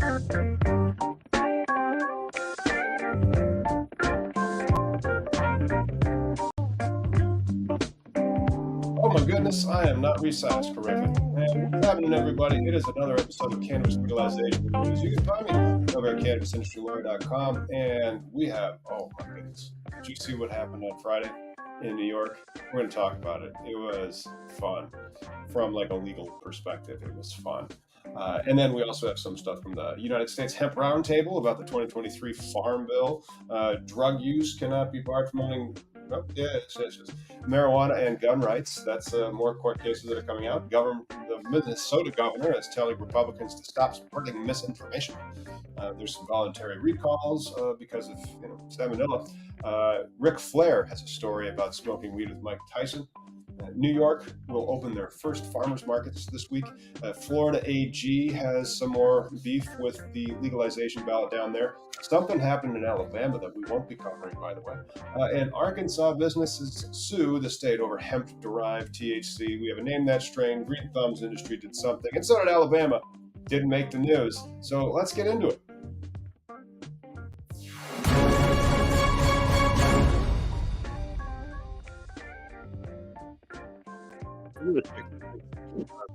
Oh my goodness, I am not resized correctly. And what's happening, everybody? It is another episode of Cannabis Legalization News. You can find me over at CannabisIndustryLawyer.com. And we have, oh my goodness, did you see what happened on Friday in New York? We're going to talk about it. It was fun. From like a legal perspective, it was fun. And then we also have some stuff from the United States Hemp Roundtable about the 2023 Farm Bill. Drug use cannot be barred from owning. Oh, yes. Marijuana and gun rights. That's more court cases that are coming out. The Minnesota governor is telling Republicans to stop spreading misinformation. There's some voluntary recalls because of salmonella. Ric Flair has a story about smoking weed with Mike Tyson. New York will open their first farmers markets this week. Florida AG has some more beef with the legalization ballot down there. Something happened in Alabama that we won't be covering, by the way. And Arkansas businesses sue the state over hemp-derived THC. We have a name that strain. Green Thumbs Industry did something, and so did Alabama. Didn't make the news. So let's get into it.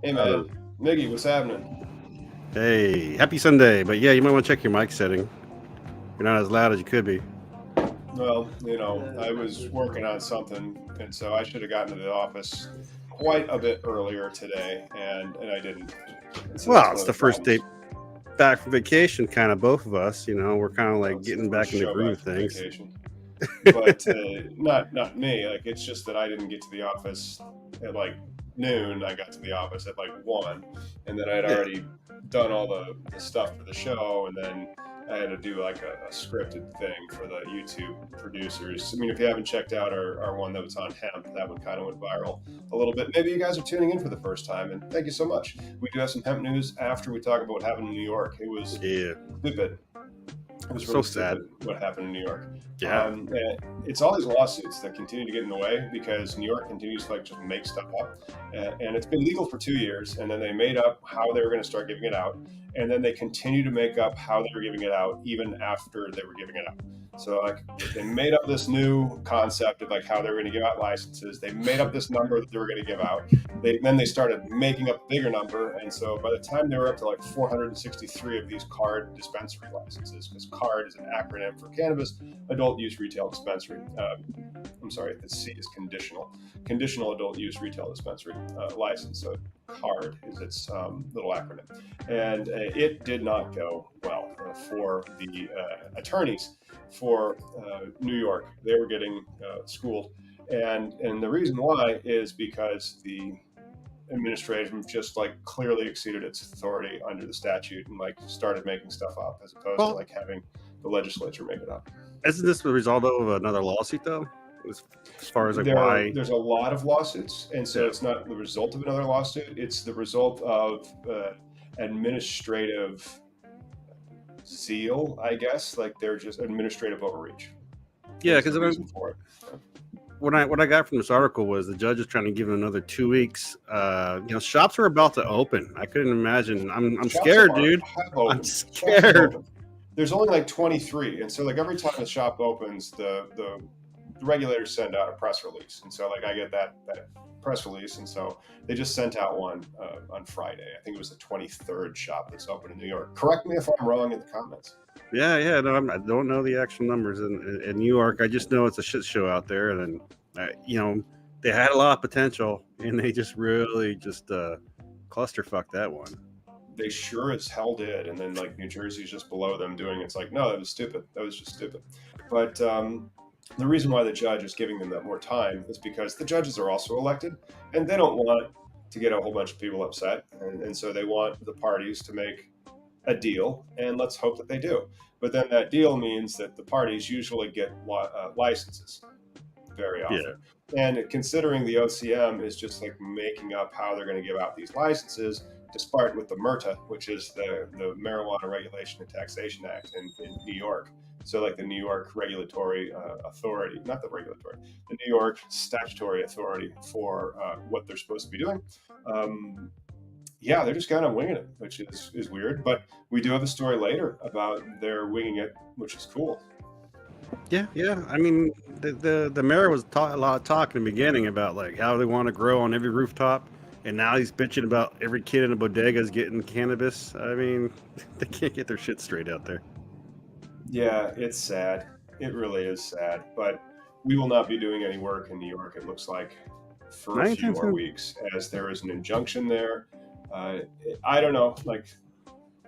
Hey man, Miggy, what's happening? Hey, happy Sunday. But yeah, you might want to check your mic setting. You're not as loud as you could be. Well, I was working on something, and so I should have gotten to the office quite a bit earlier today, and I didn't. So well, it's the first day back from vacation, kind of both of us. We're kind of like getting back in the groove of things. But not me. Like, it's just that I didn't get to the office at like noon. I got to the office at like 1, and then I had already done all the stuff for the show, and then I had to do like a scripted thing for the YouTube producers. I mean, if you haven't checked out our one that was on hemp, that one kind of went viral a little bit. Maybe you guys are tuning in for the first time, and thank you so much. We do have some hemp news after we talk about what happened in New York. It was stupid. It was really so sad what happened in New York. Yeah. It's all these lawsuits that continue to get in the way because New York continues to like just make stuff up. And it's been legal for 2 years, and then they made up how they were going to start giving it out. And then they continue to make up how they were giving it out even after they were giving it out. So like they made up this new concept of like how they were going to give out licenses. They made up this number that they were going to give out. Then they started making up a bigger number. And so by the time they were up to like 463 of these card dispensary licenses, because CARD is an acronym for Cannabis Adult Use Retail Dispensary. I'm sorry, the C is Conditional Adult Use Retail Dispensary license. So CARD is its little acronym. And it did not go well for the attorneys for New York. They were getting schooled. And the reason why is because the administration just like clearly exceeded its authority under the statute and like started making stuff up as opposed to like having the legislature make it up. Isn't this the result of another lawsuit though? As far as like why there's a lot of lawsuits, and so it's not the result of another lawsuit, it's the result of administrative zeal, I guess. Like they're just administrative overreach. Yeah, because what I got from this article was the judge is trying to give it another 2 weeks. Shops are about to open. I couldn't imagine. I'm scared, dude. I'm scared. There's only like 23, and so like every time the shop opens, the regulators send out a press release, and so like I get that press release, and so they just sent out one on Friday. I think it was the 23rd shop that's open in New York. Correct me if I'm wrong in the comments. Yeah, no, I don't know the actual numbers in New York. I just know it's a shit show out there, and they had a lot of potential, and they just really just clusterfuck that one. They sure as hell did, and then like New Jersey's just below them doing it's like, no, that was stupid. That was just stupid. But the reason why the judge is giving them that more time is because the judges are also elected, and they don't want to get a whole bunch of people upset, and so they want the parties to make a deal, and let's hope that they do. But then that deal means that the parties usually get licenses very often. Yeah. And considering the OCM is just like making up how they're going to give out these licenses, despite with the MRTA, which is the Marijuana Regulation and Taxation Act in New York. So like the New York regulatory authority, not the regulatory, the New York statutory authority for what they're supposed to be doing. yeah, they're just kind of winging it, which is weird. But we do have a story later about their winging it, which is cool. Yeah, yeah. I mean, the mayor was a lot of talk in the beginning about like how they want to grow on every rooftop, and now he's bitching about every kid in a bodega is getting cannabis. I mean, they can't get their shit straight out there. Yeah, it's sad. It really is sad. But we will not be doing any work in New York, it looks like, for a Not few anytime more soon. weeks, as there is an injunction there. Uh, I don't know, like,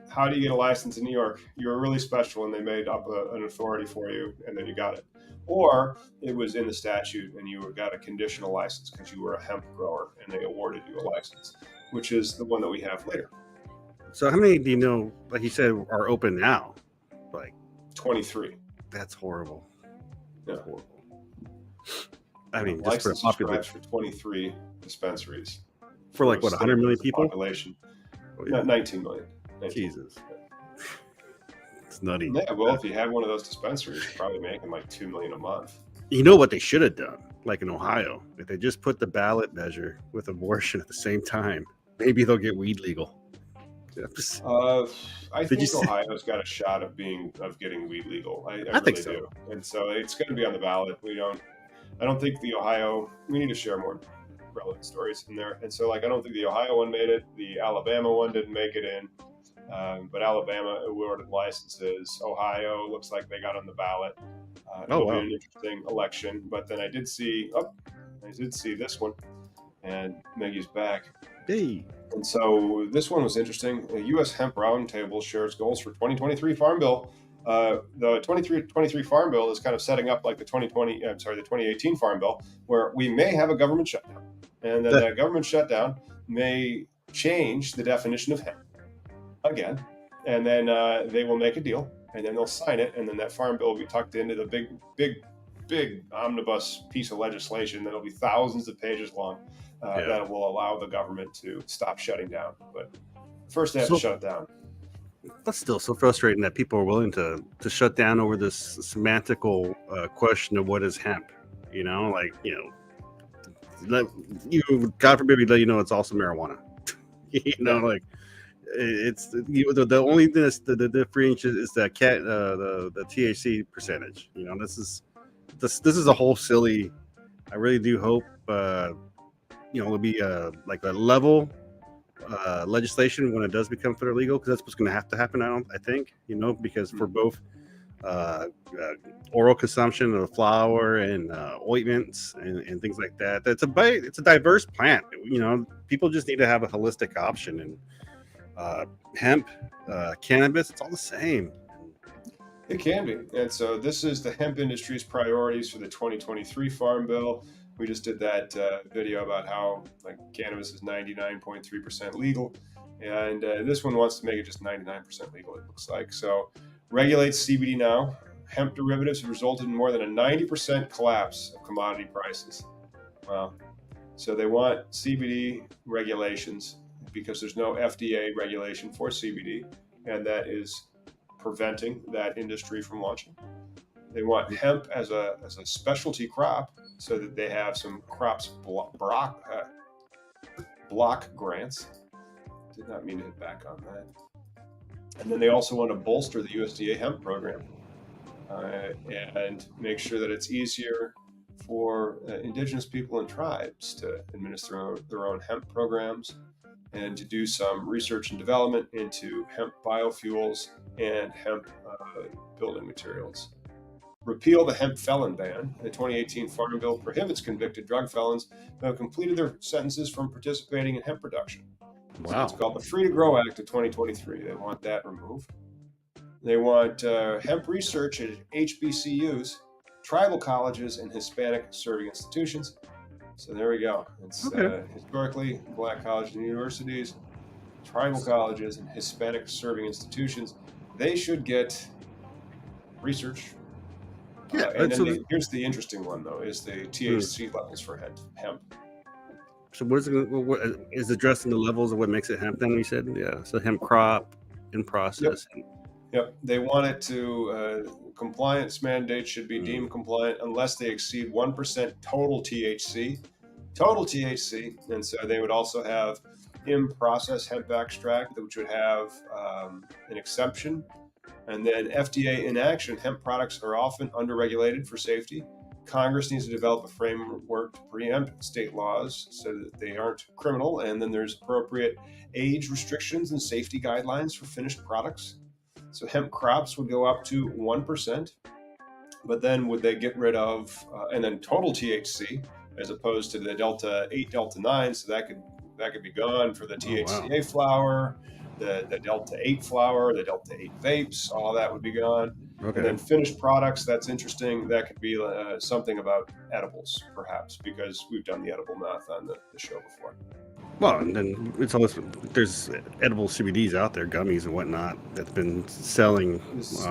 how do you get a license in New York? You were really special and they made up an authority for you and then you got it. Or it was in the statute and you got a conditional license because you were a hemp grower and they awarded you a license, which is the one that we have later. So how many do you know, like you said, are open now? Like 23. That's horrible. Yeah. Horrible. I mean, just for a licenses popular for 23 dispensaries. for like what 100 million people? Population. Oh, yeah. 19 million. 19. Jesus. It's nutty. Yeah, well, if you have one of those dispensaries, you're probably making like $2 million a month. You know what they should have done? Like in Ohio, if they just put the ballot measure with abortion at the same time, maybe they'll get weed legal. I think Ohio's got a shot of getting weed legal. I really think so. do, and so it's going to be on the ballot. I don't think the Ohio. We need to share more relevant stories in there, and so like I don't think the Ohio one made it. The Alabama one didn't make it in, but Alabama awarded licenses. Ohio looks like they got on the ballot. It'll be an interesting election. But then I did see this one, and Maggie's back. Hey. And so this one was interesting. A U.S. Hemp Roundtable shares goals for 2023 Farm Bill. The 2023 Farm Bill is kind of setting up like the 2018 Farm Bill, where we may have a government shutdown. And then that government shutdown may change the definition of hemp again. And then they will make a deal, and then they'll sign it, and then that Farm Bill will be tucked into the big omnibus piece of legislation that'll be thousands of pages long. That will allow the government to stop shutting down. But first they have to shut it down. That's still so frustrating that people are willing to shut down over this semantical question of what is hemp. You know, like, God forbid we let you know it's also marijuana. Like it's the only thing that's the differentiation is the THC percentage. This is a whole silly. I really do hope it'll be like a level legislation when it does become federal legal, because that's what's going to have to happen. I think because for both oral consumption of flower and ointments and things like that, it's a diverse plant. People just need to have a holistic option, and hemp, cannabis, it's all the same. It can be. And so this is the hemp industry's priorities for the 2023 Farm Bill. We just did that video about how cannabis is 99.3% legal, and this one wants to make it just 99% legal, it looks like. So regulates CBD now. Hemp derivatives have resulted in more than a 90% collapse of commodity prices. Wow. So they want CBD regulations because there's no FDA regulation for CBD, and that is preventing that industry from launching. They want hemp as a specialty crop, so that they have some crops block grants. Did not mean to hit back on that. And then they also want to bolster the USDA hemp program and make sure that it's easier for indigenous people and tribes to administer their own hemp programs, and to do some research and development into hemp biofuels and hemp building materials. Repeal the hemp felon ban. The 2018 Farm Bill prohibits convicted drug felons who have completed their sentences from participating in hemp production. Wow. So it's called the Free to Grow Act of 2023. They want that removed. They want hemp research at HBCUs, tribal colleges, and Hispanic serving institutions. So there we go. It's historically black colleges and universities, tribal colleges, and Hispanic serving institutions. They should get research. Yeah, and then here's the interesting one, though, is the THC levels for hemp. So what is addressing the levels of what makes it hemp then, you said? Yeah, so hemp crop in process. Yep. They want it to, compliance mandates should be deemed compliant unless they exceed 1% total THC. And so they would also have in-process hemp extract, which would have an exemption. And then FDA inaction. Hemp products are often underregulated for safety. Congress needs to develop a framework to preempt state laws so that they aren't criminal. And then there's appropriate age restrictions and safety guidelines for finished products. So hemp crops would go up to 1%, but then would they get rid of, and then total THC as opposed to the Delta 8, Delta 9. So that could be gone for the THCA flower, the Delta 8 flower, the Delta 8 vapes, all that would be gone. Okay. And then finished products, that's interesting. That could be something about edibles, perhaps, because we've done the edible math on the show before. Well, and then it's always, there's edible CBDs out there, gummies and whatnot, that's been selling.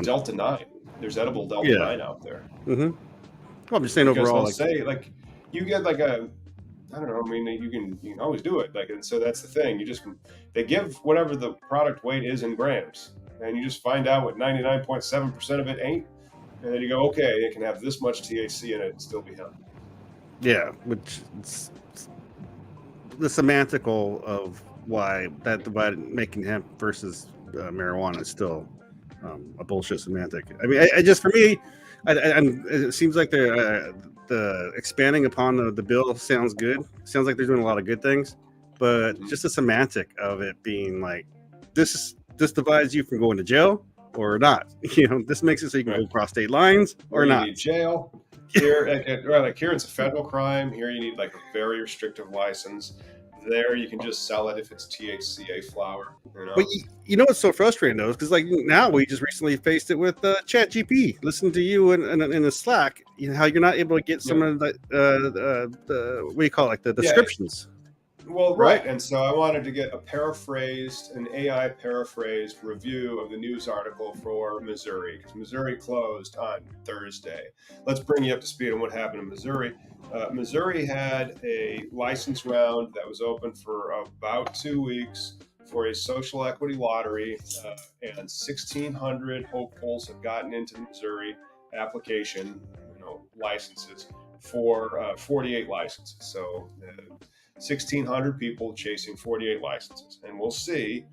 Delta 9. There's edible Delta 9 out there. Mm-hmm. Well, I'm just saying because overall. Like, say, like, you get like a, I don't know. I mean, you can always do it. Like, and so that's the thing. They give whatever the product weight is in grams, and you just find out what 99.7% of it ain't, and then you go, okay, it can have this much THC in it and still be hemp. Yeah, which it's the semantical of why that divided making hemp versus marijuana is still a bullshit semantic. I mean, I just for me, it seems like the expanding upon the bill sounds good. Sounds like they're doing a lot of good things, but just the semantic of it being like this divides you from going to jail or not. You know, this makes it so you can go across state lines or not. You need jail. Here, here it's a federal crime. Here you need like a very restrictive license. There you can just sell it if it's THCA flower. You know? But you know what's so frustrating though, is because like now we just recently faced it with ChatGPT. Listen to you in the Slack, you know how you're not able to get some of the what do you call it, like the descriptions. Well, right. And so I wanted to get an AI paraphrased review of the news article for Missouri, because Missouri closed on Thursday. Let's bring you up to speed on what happened in Missouri. Missouri had a license round that was open for about 2 weeks for a social equity lottery, and 1,600 hopefuls have gotten into Missouri application, licenses for 48 licenses. So 1,600 people chasing 48 licenses, and we'll see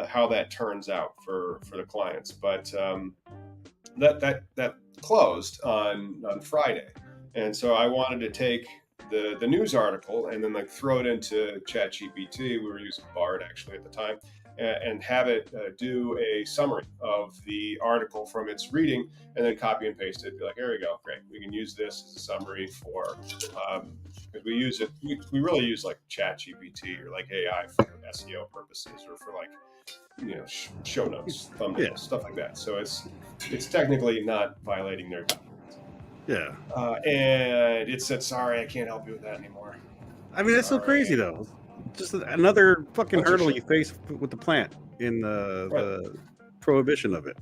how that turns out for the clients. But that closed on Friday, and so I wanted to take the news article and then like throw it into ChatGPT. We were using Bard actually at the time, and have it do a summary of the article from its reading, and then copy and paste it. Be like, here we go, great. We can use this as a summary for, because we use it. We really use like ChatGPT or like AI for SEO purposes or for like, show notes, thumbnails, stuff like that. So it's technically not violating their documents. Yeah. And it said, sorry, I can't help you with that anymore. I mean, that's so crazy though. Just another fucking hurdle you face with the plant in the prohibition of it.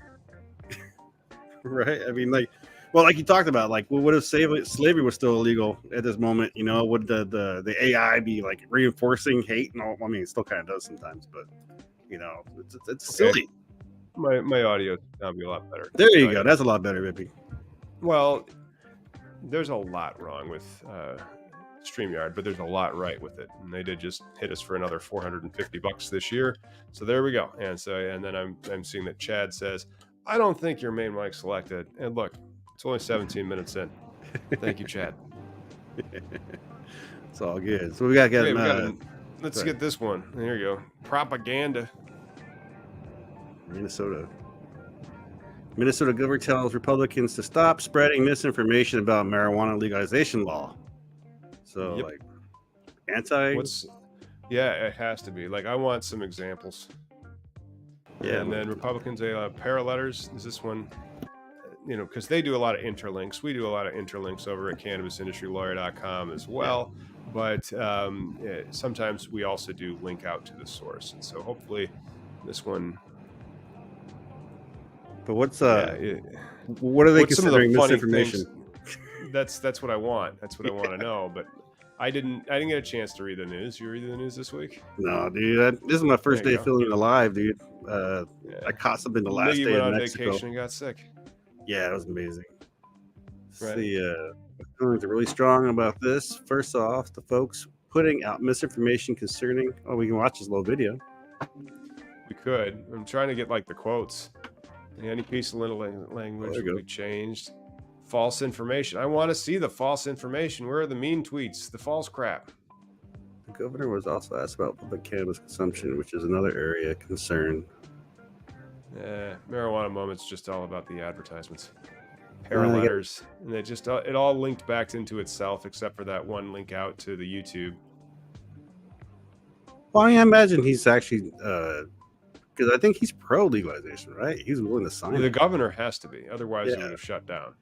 Right? I mean, like you talked about, like, what if slavery was still illegal at this moment? Would the AI be like reinforcing hate and all? I mean, it still kind of does sometimes, but it's silly. My audio now be a lot better. There you go. That's a lot better, Bippy. Well, there's a lot wrong with StreamYard, but there's a lot right with it, and they did just hit us for another $450 this year. So there we go. And then I'm seeing that Chad says, I don't think your main mic selected. And look, it's only 17 minutes in. Thank you, Chad. It's all good. So we got to get. Let's get this one. There you go. Propaganda. Minnesota governor tells Republicans to stop spreading misinformation about marijuana legalization law. So, like, it has to be. Like, I want some examples. Yeah, and then Republicans, para letters. Is this one? Because they do a lot of interlinks. We do a lot of interlinks over at CannabisIndustryLawyer.com as well. But sometimes we also do link out to the source. And so hopefully this one. But what are they considering misinformation? That's what I want. That's what I want to know. But I didn't get a chance to read the news. You read the news this week? No, dude. This is my first day feeling alive, dude. I caught something the last day in Mexico. Vacation and got sick. Yeah, it was amazing. Right. Feeling really strong about this. First off, the folks putting out misinformation concerning. Oh, we can watch this little video. We could. I'm trying to get like the quotes. Any piece of language will be changed. False information. I want to see the false information. Where are the mean tweets? The false crap. The governor was also asked about public cannabis consumption, which is another area of concern. Marijuana Moment's just all about the advertisements. Paraletters. And it all linked back into itself, except for that one link out to the YouTube. Well, I imagine he's actually, because I think he's pro legalization, right? He's willing to sign. The governor has to be, otherwise he would have shut down.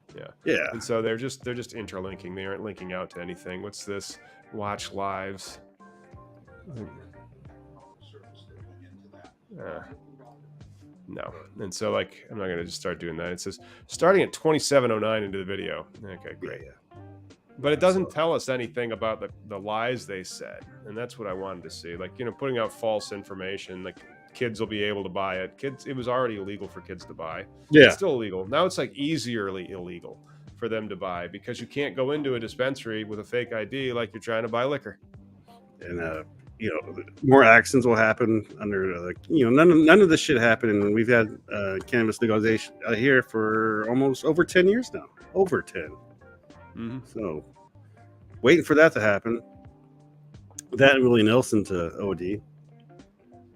Yeah. And so they're just interlinking. They aren't linking out to anything. What's this? Watch lives. No. And so like I'm not gonna just start doing that. It says starting at 27:09 into the video. Okay, great. But it doesn't tell us anything about the lies they said, and that's what I wanted to see. Like, putting out false information, like kids will be able to buy it. It was already illegal for kids to buy. Yeah, it's still illegal. Now it's like easierly illegal for them to buy because you can't go into a dispensary with a fake ID like you're trying to buy liquor. And more actions will happen under none of this shit happened. And we've had cannabis legalization here for almost over 10 years now. Over 10. Mm-hmm. So, waiting for that to happen. That and Willie Nelson to OD.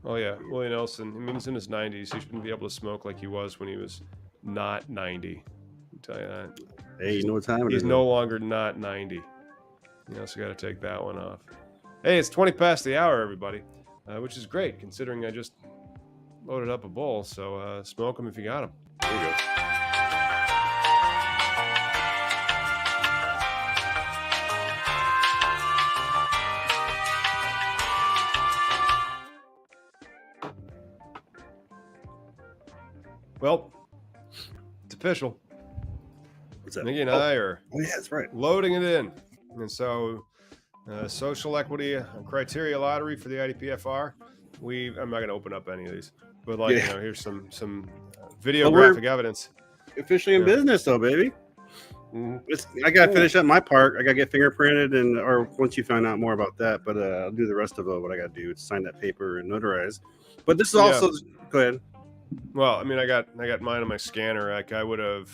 Oh yeah, Willie Nelson. I mean, he's in his 90s. He shouldn't be able to smoke like he was when he was not 90. I'll tell you that. Hey, you know what time it is? He's no longer not 90. You also got to take that one off. Hey, it's 20 past the hour, everybody, which is great considering I just loaded up a bowl. So smoke them if you got them. There you go. Well, it's official. What's that? Nikki and I are that's right. Loading it in. And so social equity criteria lottery for the IDPFR. I'm not going to open up any of these, but here's some videographic evidence. Officially in business though, baby. Mm-hmm. I got to finish up my part. I got to get fingerprinted or once you find out more about that, but I'll do the rest of what I got to do is sign that paper and notarize. But this is also, go ahead. Well, I mean, I got mine on my scanner. Like I would have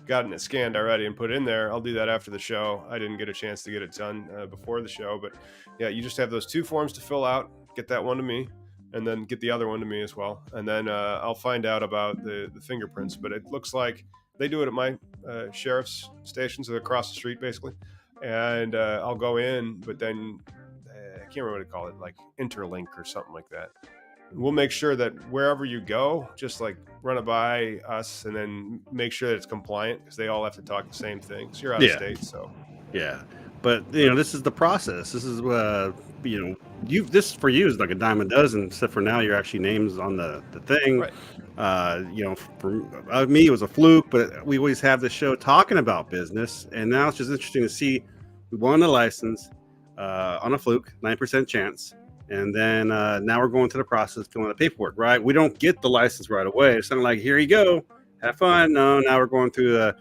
gotten it scanned already and put in there. I'll do that after the show. I didn't get a chance to get it done before the show, but yeah, you just have those 2 forms to fill out. Get that one to me, and then get the other one to me as well. And then I'll find out about the fingerprints. But it looks like they do it at my sheriff's stations across the street, basically. And I'll go in, but then I can't remember what to call it, like interlink or something like that. We'll make sure that wherever you go, just like run it by us and then make sure that it's compliant because they all have to talk the same thing. So you're out of state, so. Yeah. But, this is the process. This is, this for you is like a dime a dozen, except for now you're actually names on the thing. Right. For me, it was a fluke, but we always have the show talking about business. And now it's just interesting to see we won the license on a fluke, 9% chance. And then now we're going through the process, filling out the paperwork, right? We don't get the license right away. It's not like, here you go, have fun. No, now we're going through the,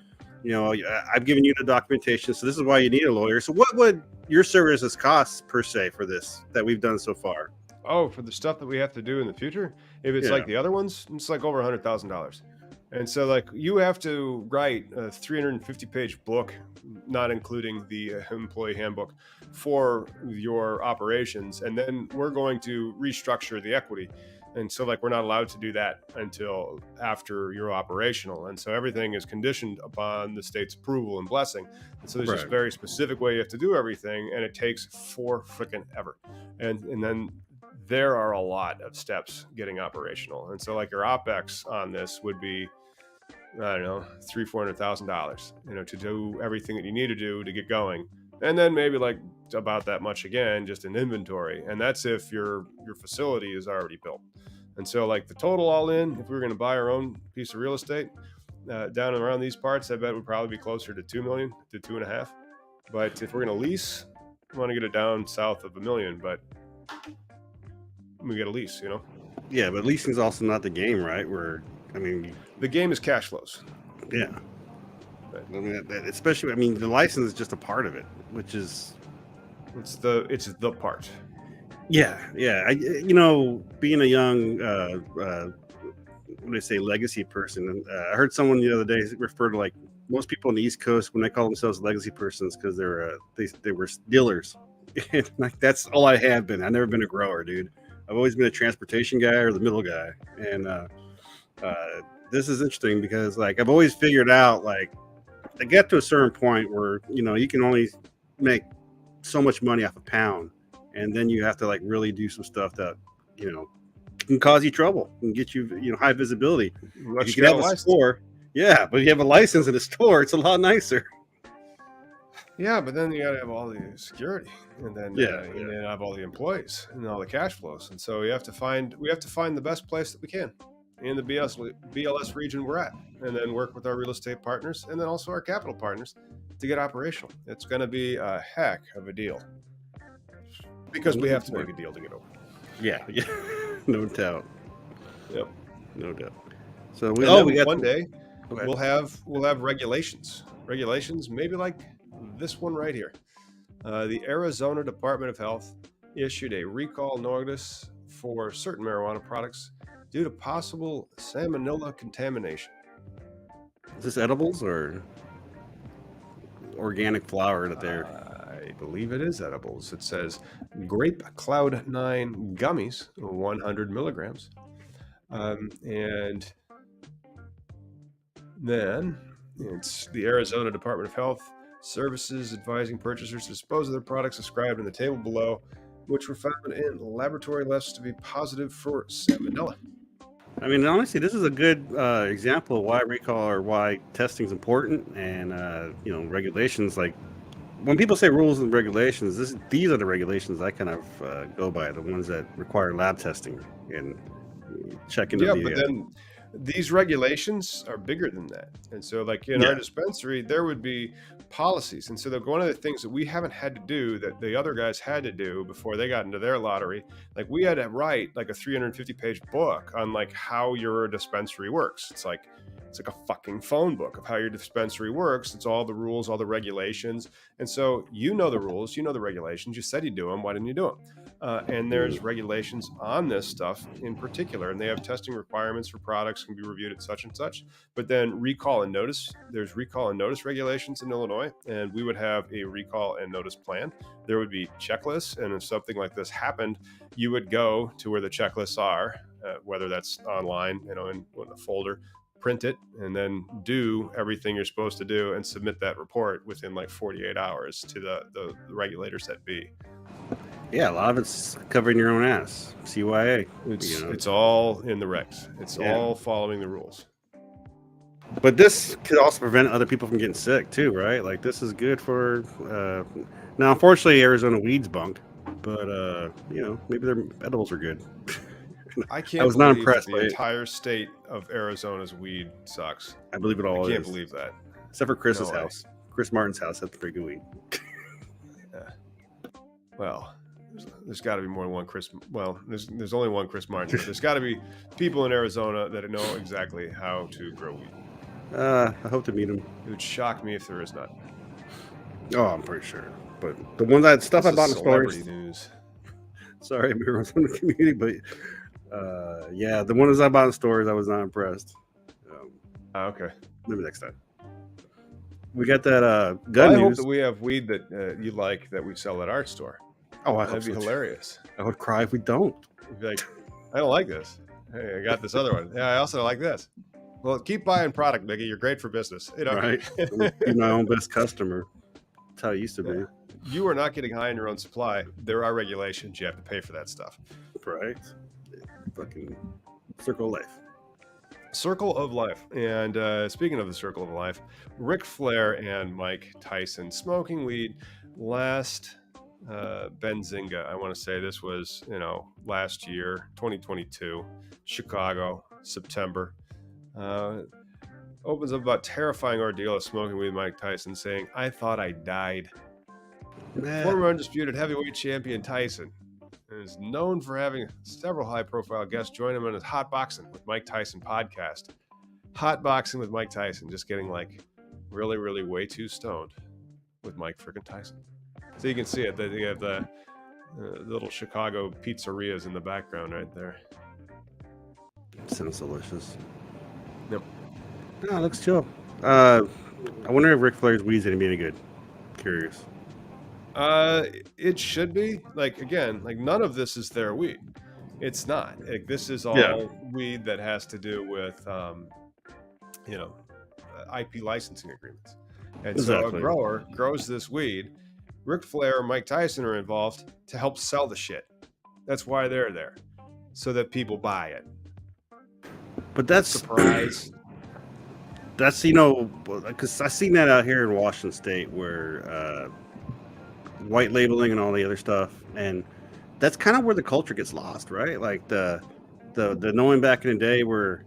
I've given you the documentation. So this is why you need a lawyer. So what would your services cost per se for this that we've done so far? Oh, for the stuff that we have to do in the future? If it's like the other ones, it's like over $100,000. And so like you have to write a 350-page book, not including the employee handbook, for your operations. And then we're going to restructure the equity. And so like we're not allowed to do that until after you're operational. And so everything is conditioned upon the state's approval and blessing. And so there's this very specific way you have to do everything. And it takes ever. And then there are a lot of steps getting operational. And so like your OpEx on this would be, I don't know, $300,000-$400,000, to do everything that you need to do to get going. And then maybe like about that much again, just in inventory. And that's if your facility is already built. And so like the total all in, if we were going to buy our own piece of real estate down and around these parts, I bet would probably be closer to 2 million to 2.5. But if we're going to lease, we want to get it down south of $1 million, but we get a lease, Yeah, but leasing is also not the game, right? The game is cash flows. Yeah. Especially, the license is just a part of it, which is It's the part. Yeah. Being a young, what do they say, legacy person. I heard someone the other day refer to like most people on the East Coast when they call themselves legacy persons because they were dealers. Like that's all I have been. I've never been a grower, dude. I've always been a transportation guy or the middle guy, and this is interesting because like I've always figured out like I get to a certain point where you can only make so much money off a pound, and then you have to like really do some stuff that can cause you trouble and get you high visibility. If you can have a store, yeah, but if you have a license in a store, it's a lot nicer. Yeah, but then you got to have all the security, and then you have all the employees and all the cash flows, and so we have to find the best place that we can in the BLS region we're at, and then work with our real estate partners and then also our capital partners to get operational. It's going to be a heck of a deal because we have to make a deal to get over. Yeah, no doubt. Yep, no doubt. So one day we'll have regulations. Regulations, maybe like this one right here. The Arizona Department of Health issued a recall notice for certain marijuana products due to possible salmonella contamination. Is this edibles or organic flower that they're... I believe it is edibles. It says Grape Cloud 9 gummies, 100 milligrams. And then it's the Arizona Department of Health Services advising purchasers to dispose of their products described in the table below, which were found in laboratory labs to be positive for salmonella. I mean, honestly, this is a good example of why recall or why testing is important, and regulations. Like when people say rules and regulations, these are the regulations I kind of go by, the ones that require lab testing and checking. Yeah, but then these regulations are bigger than that, and so like in our dispensary, there would be policies, and so one of the things that we haven't had to do that the other guys had to do before they got into their lottery, like we had to write like a 350-page book on like how your dispensary works. It's like a fucking phone book of how your dispensary works. It's all the rules, all the regulations, and so the rules, the regulations. You said you do them. Why didn't you do them? And there's regulations on this stuff in particular, and they have testing requirements for products can be reviewed at such and such. But then recall and notice, there's recall and notice regulations in Illinois, and we would have a recall and notice plan. There would be checklists, and if something like this happened, you would go to where the checklists are, whether that's online, in a folder, print it, and then do everything you're supposed to do and submit that report within like 48 hours to the regulators that be. Yeah, a lot of it's covering your own ass. CYA. It's all in the regs. It's all following the rules. But this could also prevent other people from getting sick too, right? Like this is good for. Now, unfortunately, Arizona weed's bunked, but maybe their edibles are good. I can't. I was not impressed. The entire state of Arizona's weed sucks. I believe it all. I can't believe that. Except for Chris's house. Chris Martin's house has pretty good weed. Yeah. Well. There's got to be more than one Chris. Well, there's only one Chris Martin. There's got to be people in Arizona that know exactly how to grow weed. I hope to meet him. It would shock me if there is not. Oh, I'm pretty sure. But the one I bought in the stores. News. Sorry, I'm here from the community, but the ones I bought in stores, I was not impressed. Okay. Maybe next time. We got that gun news. I hope that we have weed that you like that we sell at our store. Oh, that'd be hilarious. I would cry if we don't. You'd be like, I don't like this. Hey, I got this other one. Yeah, I also like this. Well, keep buying product, Mickey. You're great for business. Right. Be my own best customer. That's how it used to be. You are not getting high in your own supply. There are regulations. You have to pay for that stuff. Right. Fucking circle of life. Circle of life. And speaking of the circle of life, Ric Flair and Mike Tyson smoking weed last Benzinga. I want to say this was, last year, 2022, Chicago, September. Opens up about terrifying ordeal of smoking weed with Mike Tyson, saying, "I thought I died." Former undisputed heavyweight champion Tyson is known for having several high-profile guests join him on his Hot Boxing with Mike Tyson podcast. Hot Boxing with Mike Tyson, just getting like really, really way too stoned with Mike freaking Tyson. So you can see it. That you have the little Chicago pizzerias in the background right there. Sounds delicious. Yep. Yeah, looks chill. I wonder if Ric Flair's weed's gonna be any good. Curious. It should be. Like, again, like none of this is their weed. It's not. Like, this is all Yeah. weed that has to do with IP licensing agreements. And so a Exactly. grower grows this weed. Ric Flair and Mike Tyson are involved to help sell the shit. That's why they're there, so that people buy it. But that's Surprise. That's because I seen that out here in Washington State where white labeling and all the other stuff, and that's kind of where the culture gets lost, right? Like the knowing back in the day where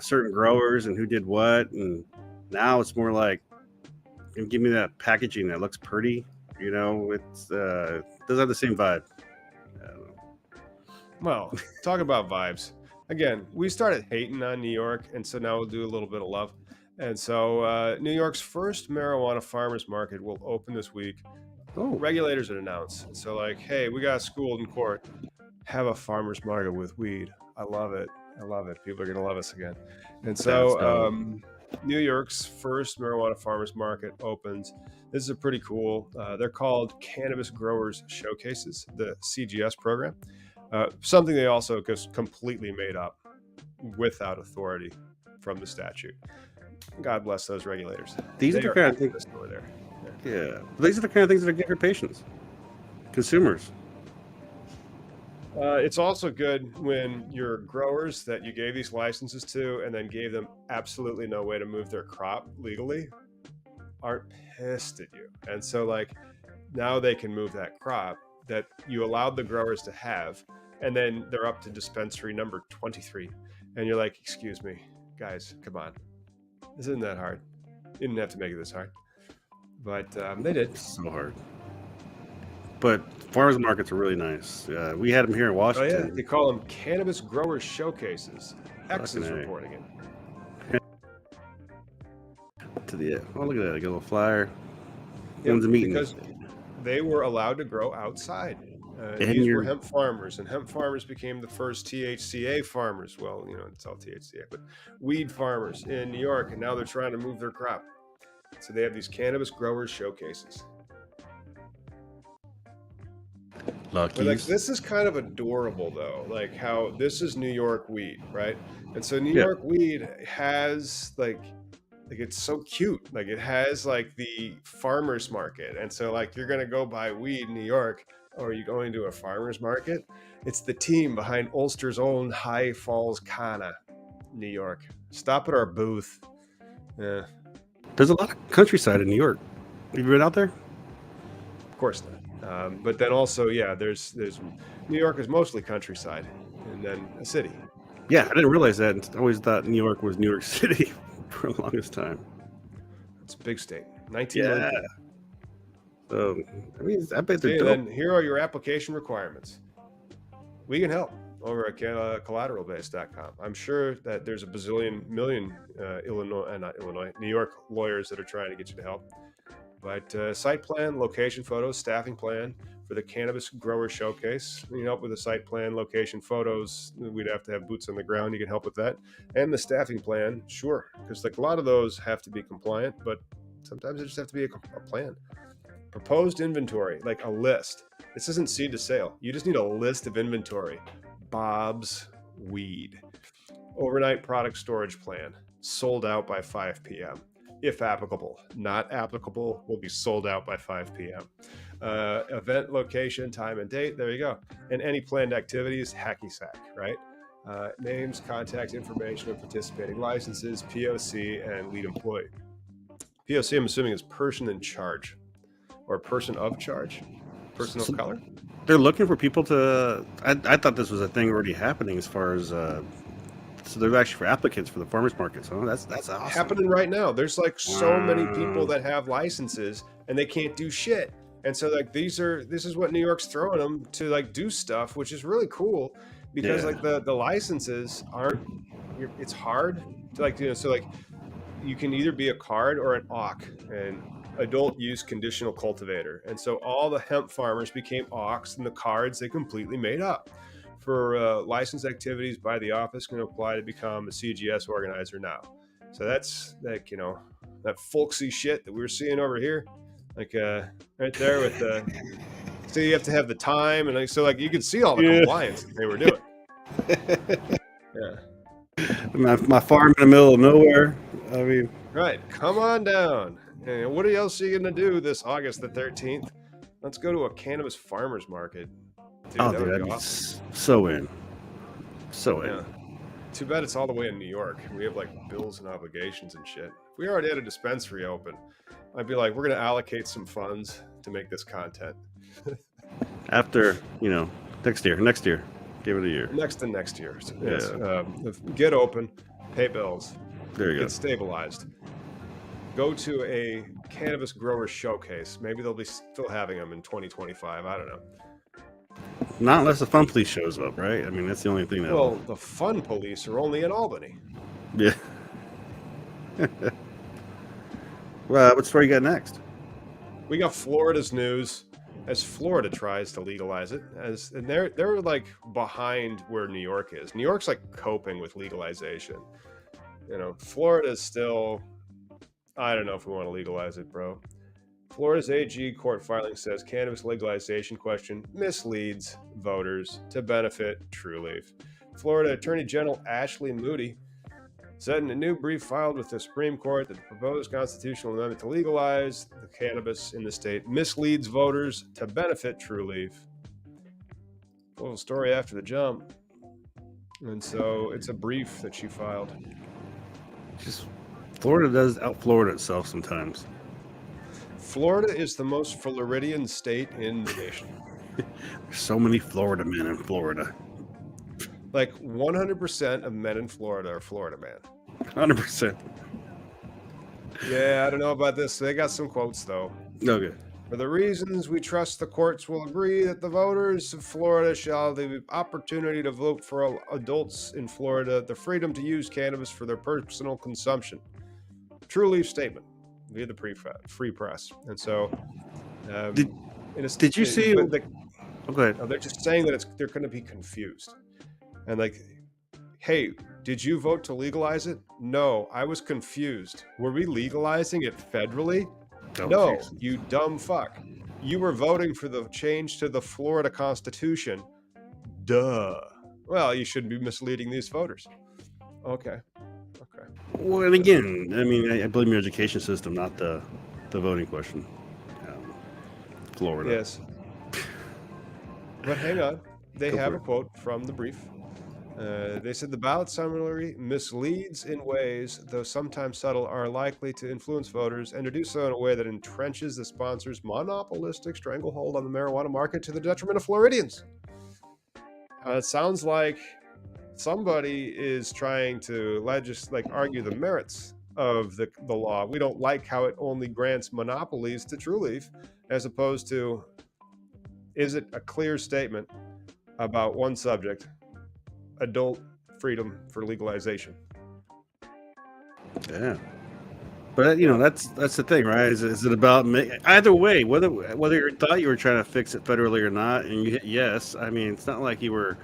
certain growers and who did what, and now it's more like, give me that packaging that looks pretty. It's doesn't have the same vibe. Well, talk about vibes. Again, we started hating on New York, and so now we'll do a little bit of love. And so New York's first marijuana farmers market will open this week. Oh, Regulators had announced. So like, hey, we got schooled in court. Have a farmers market with weed. I love it. I love it. People are going to love us again. And so New York's first marijuana farmers market opens. This is a pretty cool. They're called Cannabis Growers Showcases, the CGS program. Something they also just completely made up without authority from the statute. God bless those regulators. These are the kind of things over there. Yeah, these are the kind of things that are good for patients, consumers. It's also good when your growers that you gave these licenses to and then gave them absolutely no way to move their crop legally aren't pissed at you. And so like now they can move that crop that you allowed the growers to have, and then they're up to dispensary number 23. And you're like, excuse me, guys, come on. This isn't that hard. You didn't have to make it this hard. But they did. So hard. But farmers markets are really nice. We had them here in Washington. Oh yeah, they call them Cannabis Growers Showcases. X is reporting it. Oh, look at that! I got a little flyer. One's a meeting. Because they were allowed to grow outside. These were hemp farmers, and hemp farmers became the first THCA farmers. Well, it's all THCA, but weed farmers in New York, and now they're trying to move their crop. So they have these Cannabis Growers Showcases. Lucky. Like, this is kind of adorable, though. Like how this is New York weed, right? And so New York weed has like it's so cute. Like it has like the farmers market, and so like you're gonna go buy weed in New York. Or are you going to a farmer's market? It's the team behind Ulster's own High Falls Canna, New York. Stop at our booth. Yeah. There's a lot of countryside in New York. Have you been out there? Of course not. But then also, yeah, there's New York is mostly countryside, and then a city. Yeah, I didn't realize that. I always thought New York was New York City for the longest time. It's a big state. 19 million. So, I bet they're dope. Then here are your application requirements. We can help over at collateralbase.com. I'm sure that there's a million New York lawyers that are trying to get you to help. But site plan, location photos, staffing plan for the Cannabis Grower Showcase. You can help with the site plan, location photos. We'd have to have boots on the ground. You can help with that. And the staffing plan, sure. Because like a lot of those have to be compliant, but sometimes they just have to be a plan. Proposed inventory, like a list. This isn't seed to sale. You just need a list of inventory. Bob's Weed. Overnight product storage plan. Sold out by 5 p.m. If applicable. Not applicable, will be sold out by 5 p.m. Event location, time and date. There you go. And any planned activities, hacky sack, right? Names, contact information of participating licenses, POC, and lead employee. POC, I'm assuming, is person in charge. Or person of charge? Person of color? They're looking for people to... I thought this was a thing already happening as far as... so they're actually for applicants for the farmers markets. Huh? That's awesome. Happening right now. There's like so many people that have licenses and they can't do shit. And so like this is what New York's throwing them to like do stuff, which is really cool because like the licenses aren't... It's hard to like, so like you can either be a card or an awk. And adult use conditional cultivator. And so all the hemp farmers became auks, and the cards they completely made up. For licensed activities by the office can apply to become a CGS organizer now. So that's like, that folksy shit that we were seeing over here, like right there with the. So you have to have the time, and like, so like you could see all the compliance that they were doing. Yeah. My farm in the middle of nowhere. I mean, right. Come on down. And what else are you gonna do this August the 13th? Let's go to a cannabis farmers market. Dude, oh, that dude, would I'd be be awesome. so in. So in. Yeah. Too bad it's all the way in New York. We have like bills and obligations and shit. If we already had a dispensary open, I'd be like, we're gonna allocate some funds to make this content. After, next year. Give it a year. Next year. So, yes. Get open, pay bills. There you get go. Stabilized. Go to a cannabis grower showcase. Maybe they'll be still having them in 2025. I don't know. Not unless the fun police shows up, right? I mean, that's the only thing that. Well, the fun police are only in Albany. Yeah. Well, what story you got next? We got Florida's news as Florida tries to legalize it, and they're like behind where New York is. New York's like coping with legalization. Florida's still. I don't know if we want to legalize it, bro. Florida's AG court filing says cannabis legalization question misleads voters to benefit Trulieve. Florida Attorney General Ashley Moody said in a new brief filed with the Supreme Court that the proposed constitutional amendment to legalize the cannabis in the state misleads voters to benefit Trulieve. A little story after the jump. And so it's a brief that she filed. Just Florida does out Florida itself sometimes. Florida is the most Floridian state in the nation. There's so many Florida men in Florida. Like 100% of men in Florida are Florida man. 100%. Yeah, I don't know about this. They got some quotes though. Okay. For the reasons we trust the courts will agree that the voters of Florida shall have the opportunity to vote for adults in Florida the freedom to use cannabis for their personal consumption. True Leaf statement via the free press. And so, did you see? Okay. They're just saying that they're going to be confused. And like, hey, did you vote to legalize it? No, I was confused. Were we legalizing it federally? No, geez. You dumb fuck. You were voting for the change to the Florida Constitution. Duh. Well, you shouldn't be misleading these voters. Okay. Well, and again, I mean, I blame your education system, not the voting question. Florida. Yes. But hang on. They have a quote from the brief. They said the ballot summary misleads in ways, though sometimes subtle, are likely to influence voters and to do so in a way that entrenches the sponsor's monopolistic stranglehold on the marijuana market to the detriment of Floridians. It sounds like somebody is trying to argue the merits of the law. We don't like how it only grants monopolies to Trulieve, as opposed to, is it a clear statement about one subject? Adult freedom for legalization. Yeah, but that's the thing, right? Is it about either way, whether you thought you were trying to fix it federally or not, and you hit yes? I mean, it's not like you were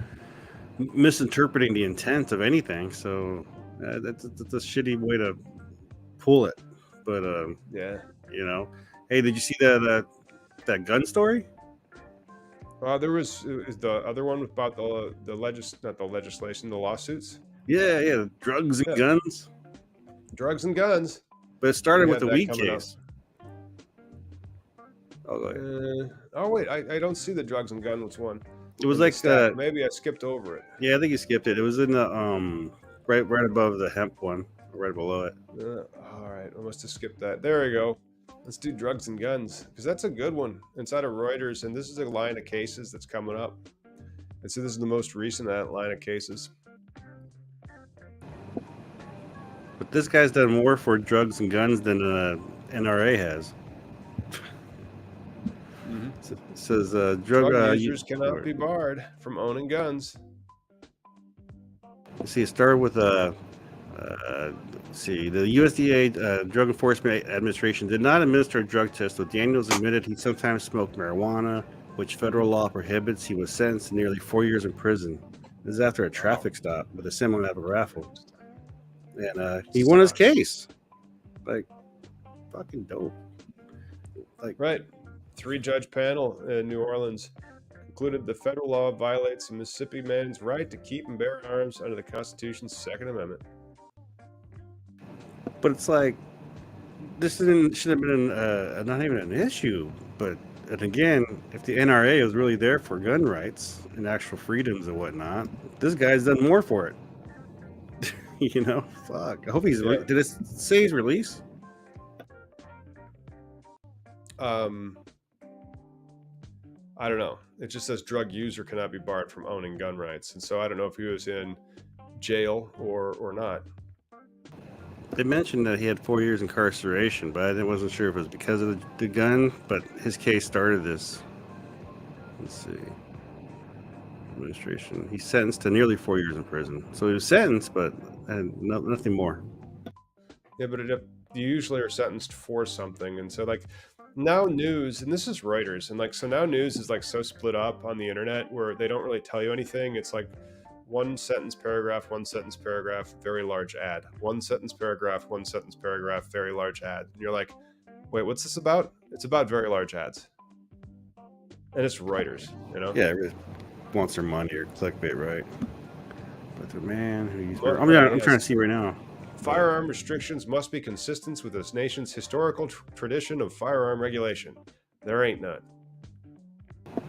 misinterpreting the intent of anything. So that's a shitty way to pull it. But yeah, hey, did you see that gun story? There was the other one about the legislation, the lawsuits. Yeah, drugs and guns. Drugs and guns. But it started with the weed case. Oh wait, I don't see the drugs and guns one. It was like maybe I skipped over it. Yeah, I think you skipped it. It was in the right above the hemp one, right below it. All right, I must have skipped that. There we go. Let's do drugs and guns, because that's a good one inside of Reuters, and this is a line of cases that's coming up. And so this is the most recent line of cases. But this guy's done more for drugs and guns than NRA has. Mm-hmm. It says drug users cannot be barred from owning guns. You see, it started with Let's see, the USDA Drug Enforcement Administration did not administer a drug test, though Daniels admitted he sometimes smoked marijuana, which federal law prohibits. He was sentenced to nearly 4 years in prison. This is after a traffic stop with a semi-auto raffle, and he won his case. Like, fucking dope. Like, right. 3-judge panel in New Orleans concluded the federal law violates the Mississippi man's right to keep and bear arms under the Constitution's Second Amendment. but it's like this should have been not even an issue. But and again, if the NRA was really there for gun rights and actual freedoms and whatnot, this guy's done more for it. Fuck. I hope he's. Yeah. Did it say he's released? I don't know. It just says drug user cannot be barred from owning gun rights, and so I don't know if he was in jail or not. They mentioned that he had 4 years incarceration, but I wasn't sure if it was because of the gun. But his case started this. Let's see. Administration. He's sentenced to nearly 4 years in prison. So he was sentenced, but nothing more. Yeah, but you usually are sentenced for something, and so like Now News, and this is Reuters, and like so Now News is like so split up on the internet where they don't really tell you anything. It's like one sentence paragraph, very large ad. One sentence paragraph, very large ad. And you're like, wait, what's this about? It's about very large ads. And it's Reuters, Yeah, it really wants their money or clickbait, right? But the man who used Well, I'm trying to see right now. Firearm restrictions must be consistent with this nation's historical tradition of firearm regulation. There ain't none.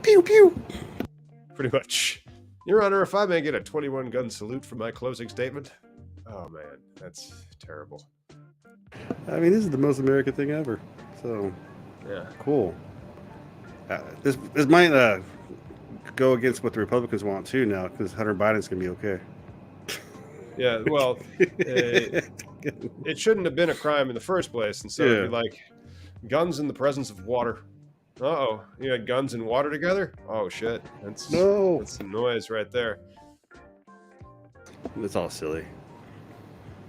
Pew pew. Pretty much. Your Honor, if I may get a 21-gun salute for my closing statement. Oh man, that's terrible. I mean, this is the most American thing ever. So, Yeah. cool. This might go against what the Republicans want too now, because Hunter Biden's gonna be okay. Yeah, well, it shouldn't have been a crime in the first place, and so it'd be like guns in the presence of water. Uh-oh, you had guns and water together? Oh shit, that's the noise right there. It's all silly.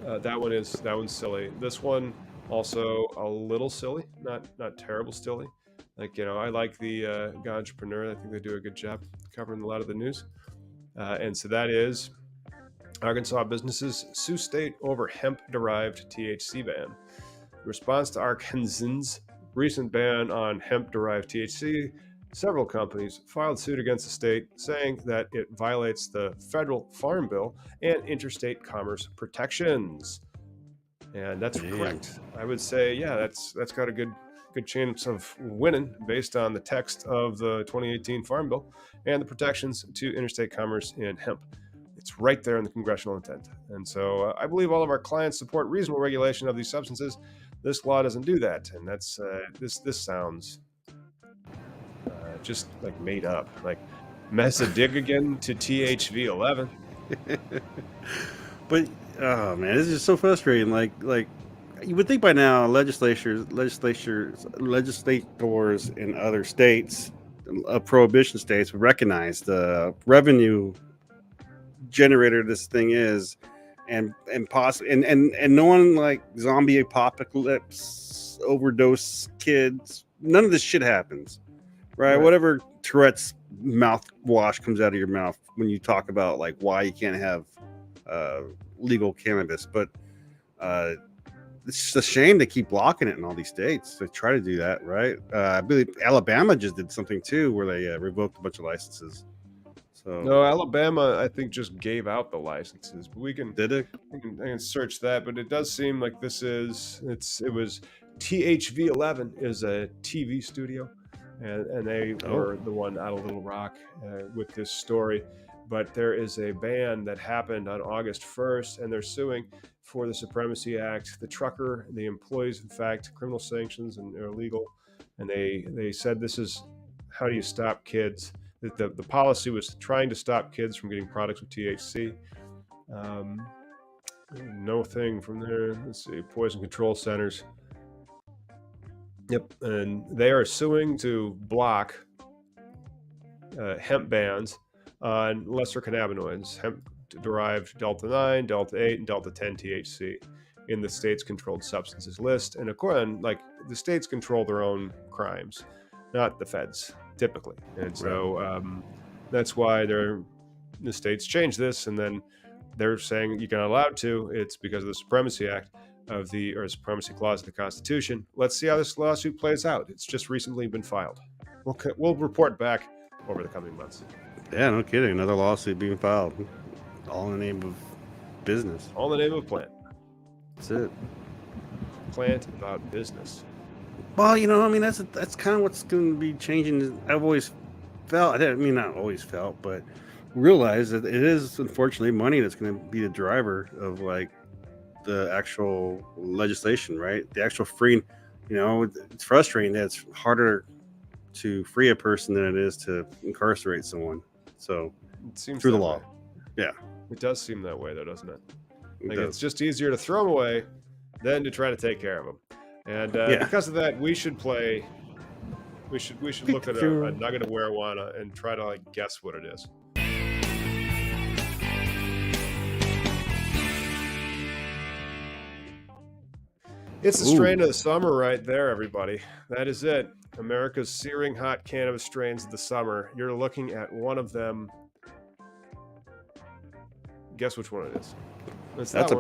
That one's silly. This one also a little silly, not terrible silly. Like, I like the Entrepreneur. I think they do a good job covering a lot of the news. And so that is Arkansas businesses sue state over hemp-derived THC ban. In response to Arkansas's recent ban on hemp-derived THC, several companies filed suit against the state, saying that it violates the federal Farm Bill and interstate commerce protections. And that's correct. I would say, yeah, that's got a good chance of winning based on the text of the 2018 Farm Bill and the protections to interstate commerce in hemp. It's right there in the congressional intent. And so I believe all of our clients support reasonable regulation of these substances. This law doesn't do that. And that's this sounds just like made up, like mesadigogen to THV 11. But oh man, this is just so frustrating. Like you would think by now, legislators in other states, prohibition states, would recognize the revenue generator this thing is, and possibly and no one like zombie apocalypse, overdose kids. None of this shit happens, right? Whatever Tourette's mouthwash comes out of your mouth when you talk about like why you can't have legal cannabis, but it's just a shame they keep blocking it in all these states. They try to do that, right? I believe Alabama just did something too, where they revoked a bunch of licenses. So no, Alabama, I think, just gave out the licenses. But we can I can search that. But it does seem like it was THV 11 is a TV studio, and they were the one out of Little Rock with this story. But there is a ban that happened on August 1st, and they're suing for the Supremacy Act. The trucker, the employees, in fact, criminal sanctions and illegal. And they said this is how do you stop kids? The policy was trying to stop kids from getting products with THC. No thing from there. Let's see, poison control centers. Yep, and they are suing to block hemp bans on lesser cannabinoids, hemp plant-derived Delta 9, Delta 8, and Delta 10 THC in the state's controlled substances list. And according, like, the states control their own crimes, not the feds, typically. And so that's why the states changed this, and then they're saying you're not allowed to. It's because of the Supremacy Act or Supremacy Clause of the Constitution. Let's see how this lawsuit plays out. It's just recently been filed. We'll report back over the coming months. Yeah, no kidding. Another lawsuit being filed, all in the name of business. All in the name of plant. That's it. Plant about business. Well, I mean, that's kind of what's going to be changing. I've always felt, I mean, not always felt, but realized that it is unfortunately money that's going to be the driver of like the actual legislation, right? The actual freeing, it's frustrating that it's harder to free a person than it is to incarcerate someone. So it seems through the law. Yeah. It does seem that way though, doesn't it? Like it's just easier to throw them away than to try to take care of them. And because of that, we should look at a nugget of marijuana and try to like guess what it is. It's the strain of the summer right there, everybody. That is it. America's searing hot cannabis strains of the summer. You're looking at one of them. Guess which one it is. It's a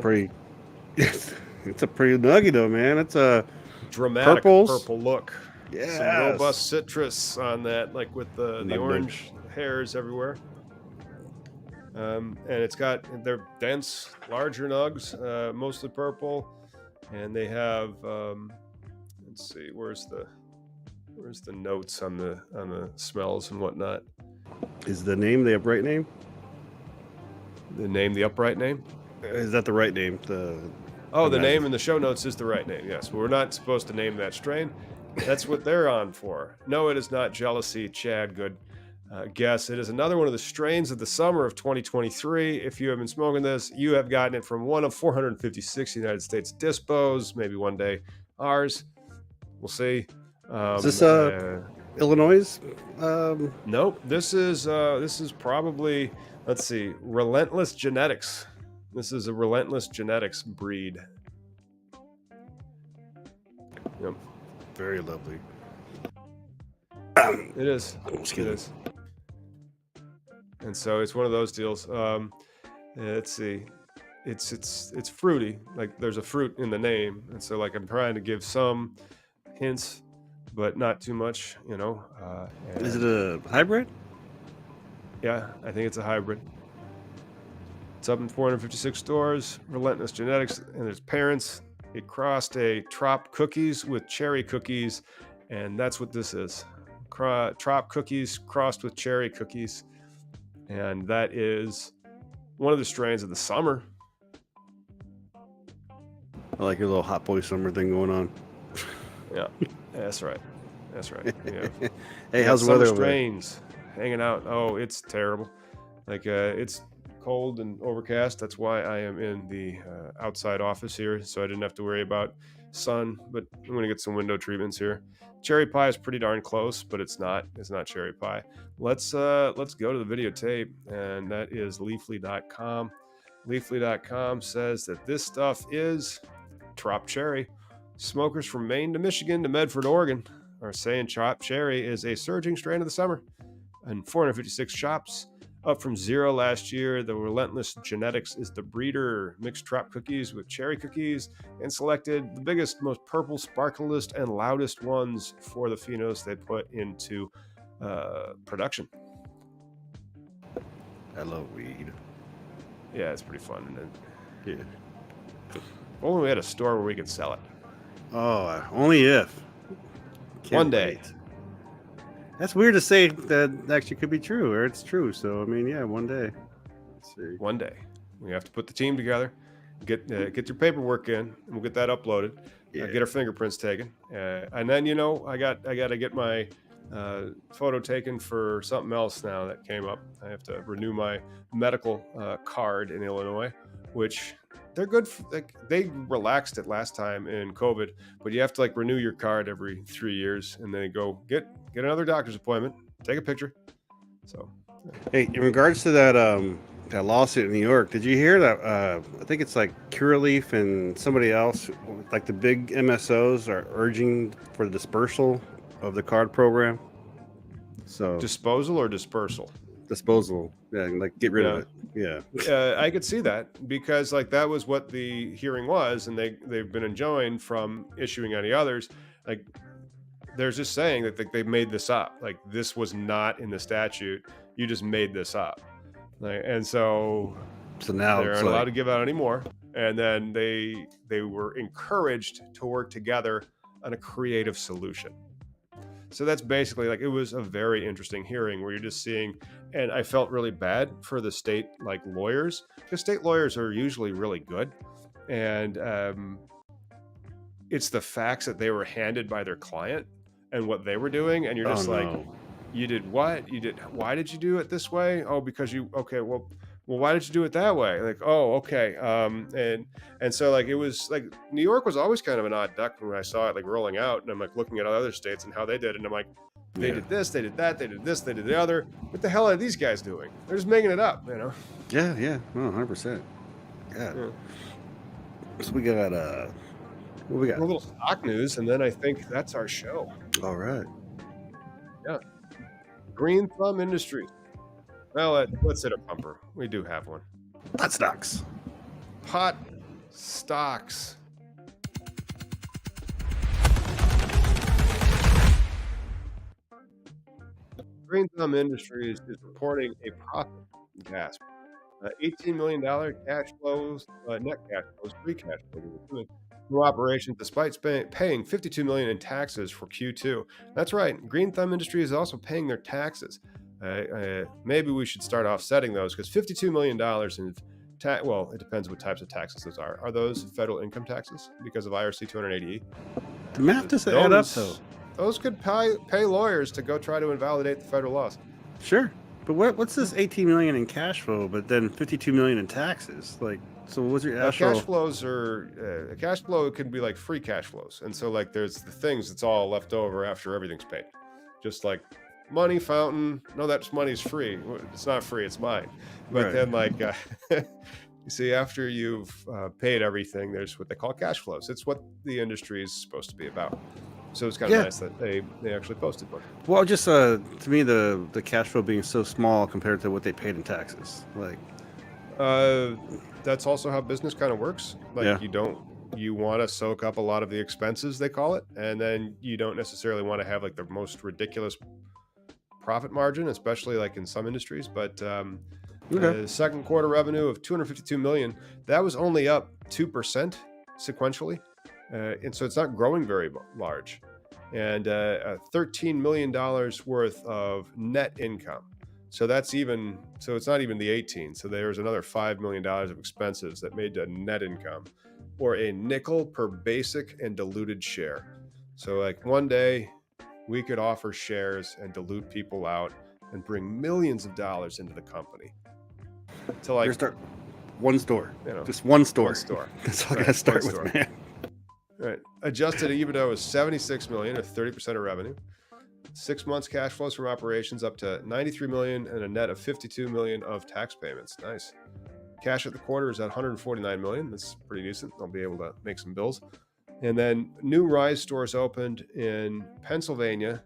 pretty nugget though, man. It's a dramatic purple look. Yeah. Some robust citrus on that, like with the orange hairs everywhere. And they're dense, larger nugs, mostly purple. And they have let's see, where's the notes on the smells and whatnot? Is the name the upright name? The upright name? Is that the right name? The name in the show notes is the right name. Yes, but we're not supposed to name that strain. That's what they're on for. No, it is not jealousy, Chad. Good guess. It is another one of the strains of the summer of 2023. If you have been smoking this, you have gotten it from one of 456 United States dispos. Maybe one day ours. We'll see. Is this Illinois? Nope. This is probably, let's see, Relentless Genetics. This is a Relentless Genetics breed. Yep. Very lovely. It is. It is. And so it's one of those deals. Let's see. It's fruity. Like there's a fruit in the name, and so like I'm trying to give some hints, but not too much. Is it a hybrid? Yeah, I think it's a hybrid. It's up in 456 stores. Relentless Genetics and its parents. It crossed a Trop cookies with cherry cookies, and that's what this is. Trop cookies crossed with cherry cookies, and that is one of the strains of the summer. I like your little hot boy summer thing going on. Yeah, that's right. Yeah. Hey, how's the weather? Strains hanging out. Oh, it's terrible. Like it's cold and overcast. That's why I am in the outside office here, so I didn't have to worry about sun. But I'm gonna get some window treatments here. Cherry pie is pretty darn close, but it's not cherry pie. Let's go to the videotape, and that is Leafly.com. Leafly.com says that this stuff is Trop Cherry. Smokers from Maine to Michigan to Medford, Oregon are saying Trop Cherry is a surging strain of the summer. And 456 shops, up from 0 last year. The Relentless Genetics is the breeder. Mixed Trop cookies with cherry cookies and selected the biggest, most purple, sparkliest, and loudest ones for the phenos they put into production. I love weed. Yeah, it's pretty fun. And yeah. If only we had a store where we could sell it. Oh, only if. One day. Wait. That's weird to say that actually could be true, or it's true. So, I mean, yeah, one day. Let's see. One day. We have to put the team together, get your paperwork in, and we'll get that uploaded. Yeah. Get our fingerprints taken. And then, I got to get my photo taken for something else now that came up. I have to renew my medical card in Illinois, which they're good for, like, they relaxed it last time in COVID, but you have to like renew your card every 3 years, and then go get another doctor's appointment, take a picture. So hey, in regards to that that lawsuit in New York. Did you hear that? I think it's like Curaleaf and somebody else, like the big MSOs, are urging for the dispersal of the card program. So disposal or dispersal? Disposal, yeah, like get rid of it. Yeah, I could see that, because like that was what the hearing was, and they've been enjoined from issuing any others. Like they're just saying that they made this up. Like this was not in the statute. You just made this up. Like, and so now they it's aren't allowed like, to give out anymore. And then they were encouraged to work together on a creative solution. So that's basically, like, it was a very interesting hearing where you're just seeing, and I felt really bad for the state like lawyers, because state lawyers are usually really good, and it's the facts that they were handed by their client and what they were doing, and you're just like, no. you did what? You did? Why did you do it this way? Oh, because you. Okay, well, why did you do it that way? Like, oh, okay. And so like it was like New York was always kind of an odd duck when I saw it like rolling out, and I'm like looking at other states and how they did, and I'm like, they did this, they did that, they did this, they did the other. What the hell are these guys doing? They're just making it up, you know? Yeah, 100%. Yeah. So we got what we got? A little stock news, and then I think that's our show. All right. Yeah. Green Thumb Industries. Well, let's hit a bumper. We do have one. Pot stocks. Pot stocks. Green Thumb Industries is reporting a profit. Gasp. $18 million cash flows, net cash flows, free cash flows from operations, despite paying $52 million in taxes for Q2. That's right. Green Thumb Industry is also paying their taxes. Maybe we should start offsetting those, because $52 million in well, it depends what types of taxes those are. Are those federal income taxes because of IRC 280E? The math doesn't add up, though. Those could pay lawyers to go try to invalidate the federal laws. Sure. But what's this 18 million in cash flow, but then 52 million in taxes? Like, so what's your actual cash flows? Are cash flow can be like free cash flows, and so like there's the things that's all left over after everything's paid, just like money fountain. No, that money's free. It's not free. It's mine. But then like you see, after you've paid everything, there's what they call cash flows. It's what the industry is supposed to be about. So it's kind of nice that they actually posted one. Well, just to me, the cash flow being so small compared to what they paid in taxes, like that's also how business kind of works. Like you want to soak up a lot of the expenses, they call it, and then you don't necessarily want to have like the most ridiculous profit margin, especially like in some industries. But the second quarter revenue of $252 million, that was only up 2% sequentially. And so it's not growing very large, and $13 million worth of net income. So it's not even the 18. So there's another $5 million of expenses that made a net income, or a nickel per basic and diluted share. So like one day we could offer shares and dilute people out and bring millions of dollars into the company. To like one store, just one store. That's all I gotta start with, man. Right. Adjusted EBITDA was $76 million, or 30% of revenue. 6 months cash flows from operations up to $93 million, and a net of $52 million of tax payments. Nice. Cash at the quarter is at $149 million. That's pretty decent. They'll be able to make some bills. And then new Rise stores opened in Pennsylvania,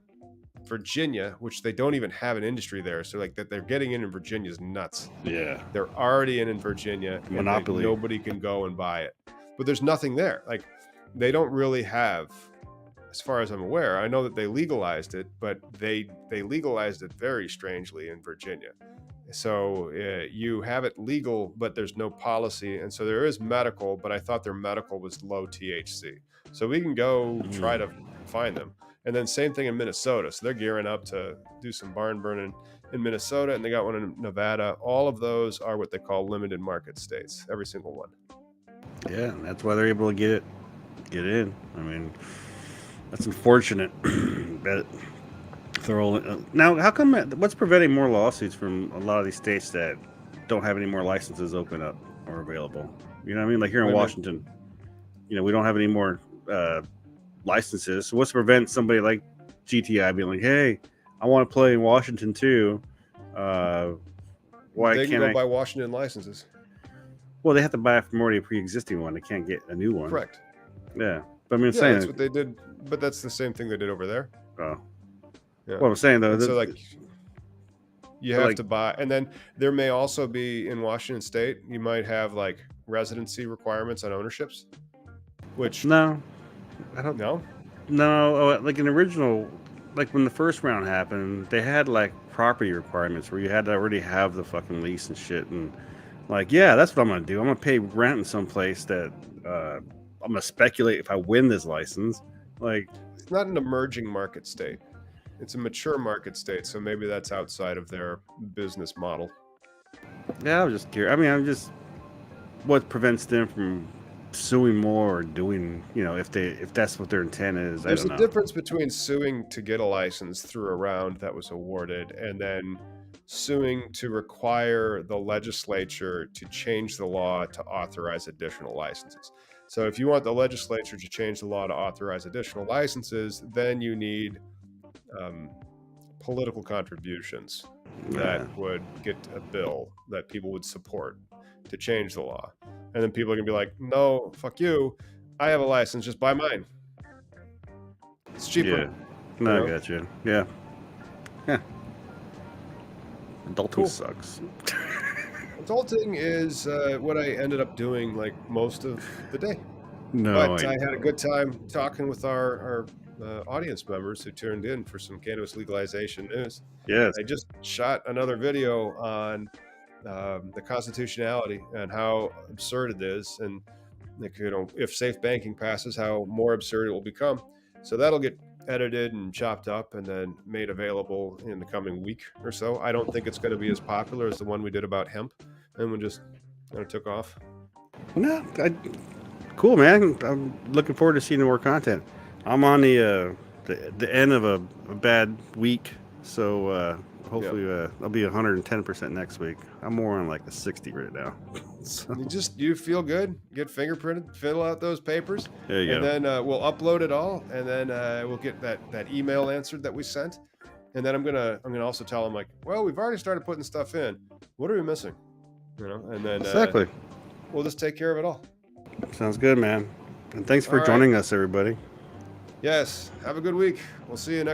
Virginia, which they don't even have an industry there. So like that they're getting in Virginia is nuts. Yeah. They're already in Virginia. Monopoly. And nobody can go and buy it. But there's nothing there. Like, they don't really have, as far as I'm aware. I know that they legalized it, but they legalized it very strangely in Virginia. So you have it legal, but there's no policy. And so there is medical, but I thought their medical was low THC. So we can go try to find them. And then same thing in Minnesota. So they're gearing up to do some barn burning in Minnesota, and they got one in Nevada. All of those are what they call limited market states, every single one. Yeah, that's why they're able to get in. I mean, that's unfortunate. But now, how come? What's preventing more lawsuits from a lot of these states that don't have any more licenses open up or available? You know what I mean? Like here in Washington, we don't have any more licenses. So what's to prevent somebody like GTI being like, "Hey, I want to play in Washington too. Why they can can't go I? buy Washington licenses. Well, they have to buy it from already a pre-existing one. They can't get a new one. Correct. Yeah, but I mean, Yeah, that's what they did. But that's the same thing they did over there. Oh, Yeah. what I'm saying though, And so like you have to buy, and then there may also be in Washington State, you might have like residency requirements on ownerships. Which no, I don't no. No, like an original, like when the first round happened, they had like property requirements where you had to already have the fucking lease and shit. And like, yeah, that's what I'm gonna do. I'm gonna pay rent in some place that I'm gonna speculate if I win this license. Like, It's not an emerging market state. It's a mature market state. So maybe that's outside of their business model. yeah, I'm just curious. I mean, I'm just what prevents them from suing more or doing, if that's what their intent is. There's I don't a know. difference between suing to get a license through a round that was awarded and then suing to require the legislature to change the law to authorize additional licenses. So if you want the legislature to change the law to authorize additional licenses, then you need political contributions that would get a bill that people would support to change the law. And then people are going to be like, no, fuck you. I have a license. Just buy mine. It's cheaper. Yeah. No, I got you. Yeah. Yeah. Adulting sucks. Adulting is what I ended up doing like most of the day. No, but I had a good time talking with our audience members who tuned in for some cannabis legalization news. Yes. I just shot another video on the constitutionality and how absurd it is, and like, if safe banking passes, how more absurd it will become. So that'll get edited and chopped up and then made available in the coming week or so. I don't think it's going to be as popular as the one we did about hemp, and we just kind of took off. No, cool, man. I'm looking forward to seeing more content. I'm on the end of a bad week, so hopefully I'll be 110% next week. I'm more on like a 60 right now. So. You feel good, get fingerprinted, fill out those papers, there you and go. then we'll upload it all, and then we'll get that email answered that we sent, and then I'm gonna also tell them like, well, we've already started putting stuff in. What are we missing? And then exactly. We'll just take care of it all. Sounds good, man. And thanks for joining us, everybody. Yes. Have a good week. We'll see you next